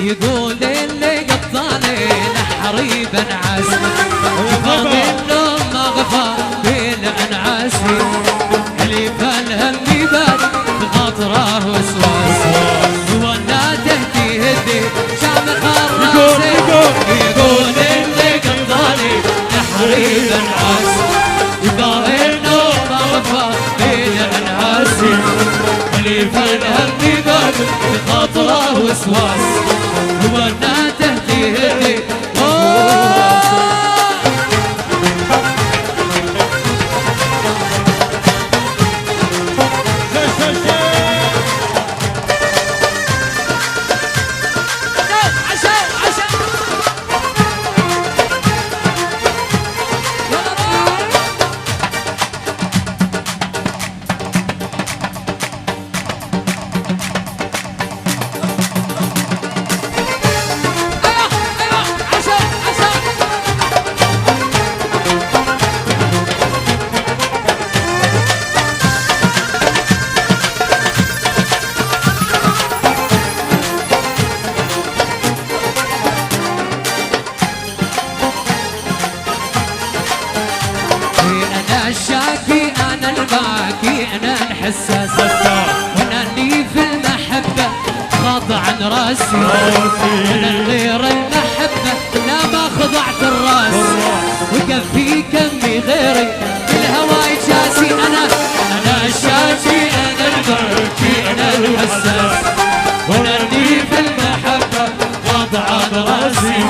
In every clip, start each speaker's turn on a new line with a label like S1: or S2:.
S1: يقول اللي قطاني نحري بنعاسي غفى منه ما غفى بالانعاسي اللي فالهم يبات بخاطره وسواس وانا تهدي هدي شامخ الراسي يقول اللي قطاني نحري بنعاسي غفى منه ما غفى بالانعاسي اللي فالهم يبات بخاطره وسواس وانا تهدي هدي الشاكي انا الباكي انا الحساس وانا اللي في المحبه خاضع عن راسي انا غير المحبه لا ما خضعت الراس وكفي كمي غيري الهوى يجاسي انا الشاكي انا الباكي انا الحساس وانا اللي في المحبه خاضع عن راسي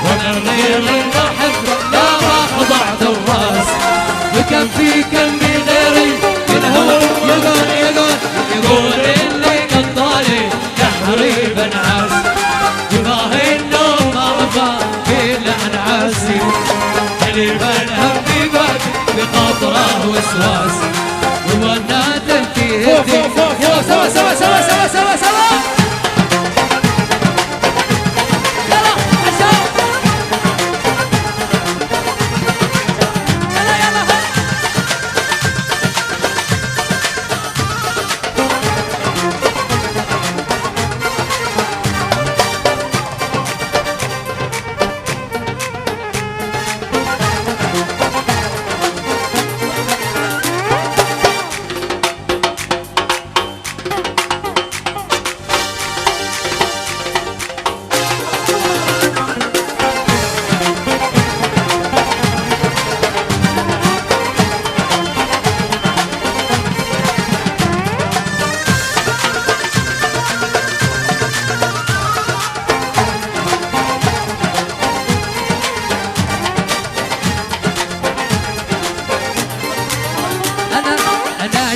S1: وانا غير المحبه لا ما خضعت الراس وكم في كم غيري الهوى يقول اللي قطالي نحري بنعاس يباهي النوم أغفى بالأنعاسي اللي بالهم يبات بخاطره وسواس وانا تهدي هدي يلا سوا سوا سوا سوا سوا سوا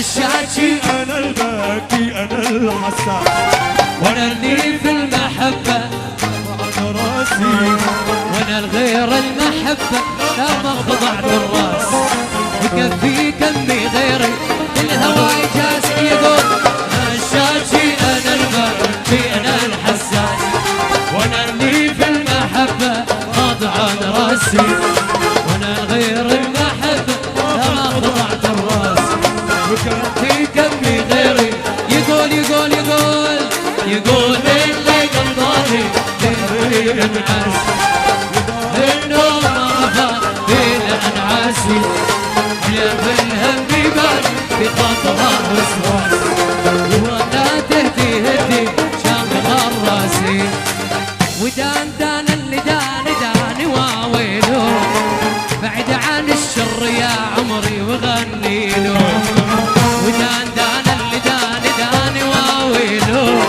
S1: الشاكي
S2: انا الباكي انا الحساس
S1: وانا اللي في المحبه
S2: على راسي
S1: وانا الغير المحبه لا ما خضعت الراس وكفي كمي غيري الهوى يجاسي يقول الشاكي انا الباكي انا الحساس وانا اللي في المحبه خاضع عن راسي وانا الغير المحبه لا ما خضعت الراس في كمي غيري يقول اللي قضاني بالانعاس النوم غفى بالانعاسي يا بالهم يبات بخاطره وسواس وانا تهدي هدي شامخ الراسي ودان دان اللي داني واويله بعد عن الشر يا عمري وغني له ودان دان اللي داني واويله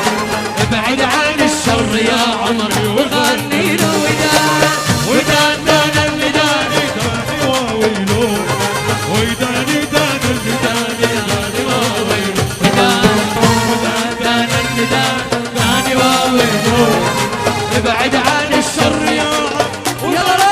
S1: بعد عن الشر يا عمري وغني له ودان دان اللي داني
S2: واويله ويداني دان اللي
S1: داني واويله ودان دان اللي داني واويله بعد عن الشر يا عمري يلا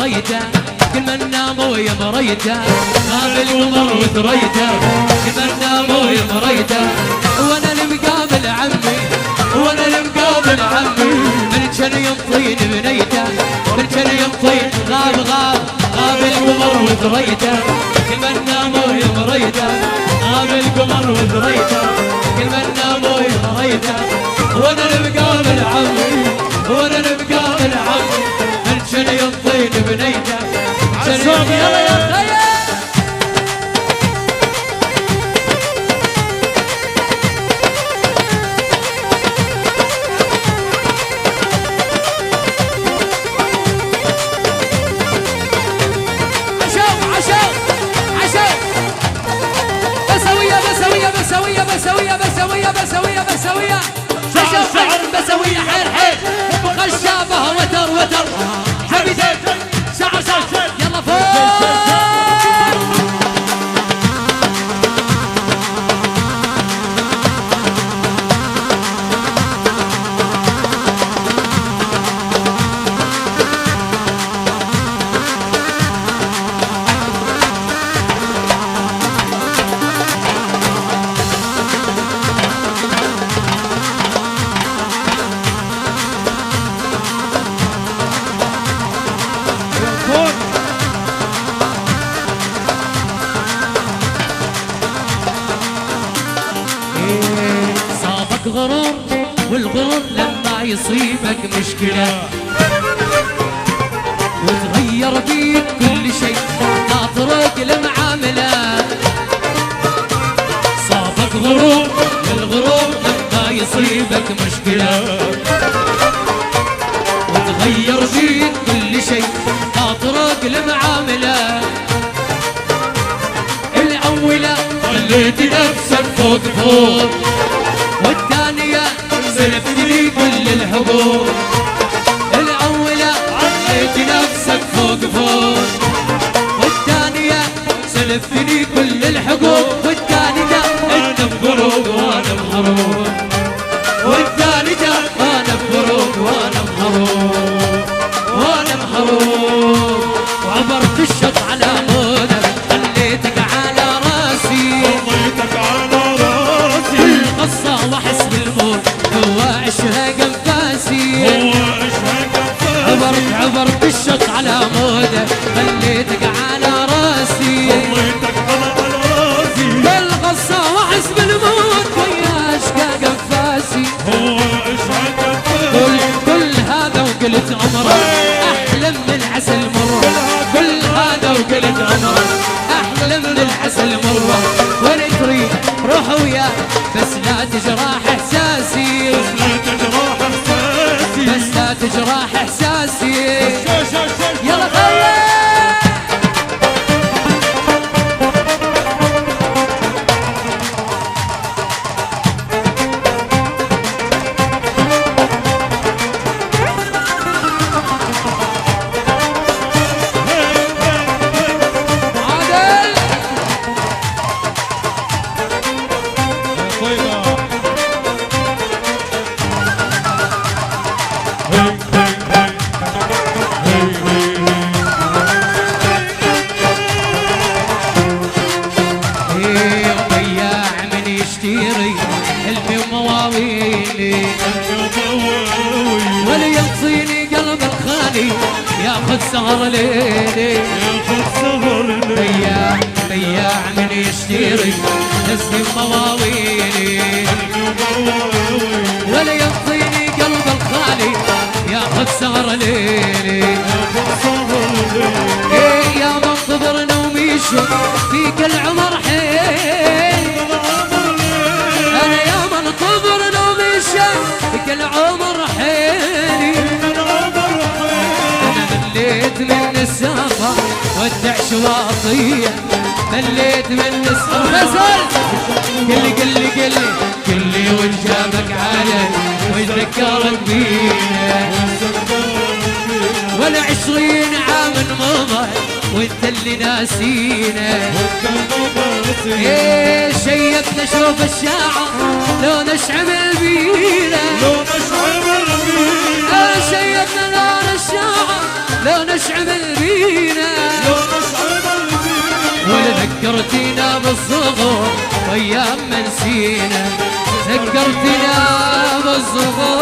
S1: وثريته كل من نام ويا مريته غاب القمر وثريته كل من نام ويا مريته وانا المقابل عمي وانا المقابل عمي من كان يمطين بنيته من كان يمطين غاب القمر وثريته كل من نام ويا مريته غاب القمر وثريته كل من نام ويا مريته وانا المقابل عمي وانا المقابل عمي من كان يمطين بنيته يلا يا خير بسوية بسوية حيل حيل خشابة وتر حبيبي ساعة يلا فوق غرور والغرور لما يصيبك مشكلة وتغير بيك كل شيء ناطرك المعاملة صابك غرور والغرور لما يصيبك مشكلة وتغير بيك كل شيء ناطرك المعاملة الأولى خليت نفسك فوق والثانية سلفت لي كل الحقوق الأولى عليت نفسك فوق والثانية سلفت لي كل الحقوق والثالثة انت بفروق وانا بحروق والثالثة انا بفروق وانا بحروق وعبرت الشط على مودك خليتك على راسي قصة واحس بالموت هو عشها قنفاسي عبرت الشط على مودة خليتك على راسي بالقصة واحس بالموت ويا عشقها قنفاسي كل هذا وقلت عمره أحلى من العسل مرة كل هذا وقلت عمره أحلى من العسل مرة ولا تريد روح وياه بس لا تجرح احساسي بس لا تجرح احساسي يلا خير حلمي ومواويلي ولا يعطيني قلب الخالي ياخذ سهر ليلي بياع من يشتري حلمي ومواويلي ولا يعطيني قلب الخالي ياخذ سهر ليلي يا منتظر نومي شوف فيك العمر حيل فيك العمر حيلي أنا مليت من السفر ودع شواطية مليت من السفر قلي وين جابك علي ويذكرك بينا ولا 20 عام مضى وانت اللي ناسينا ايه شيبنا شوف الشاعر لو نشعل بينا شيبنا لون الشاعر لو نشعل بينا بالصغور وايام ما نسينا ذكرتنا بالصغور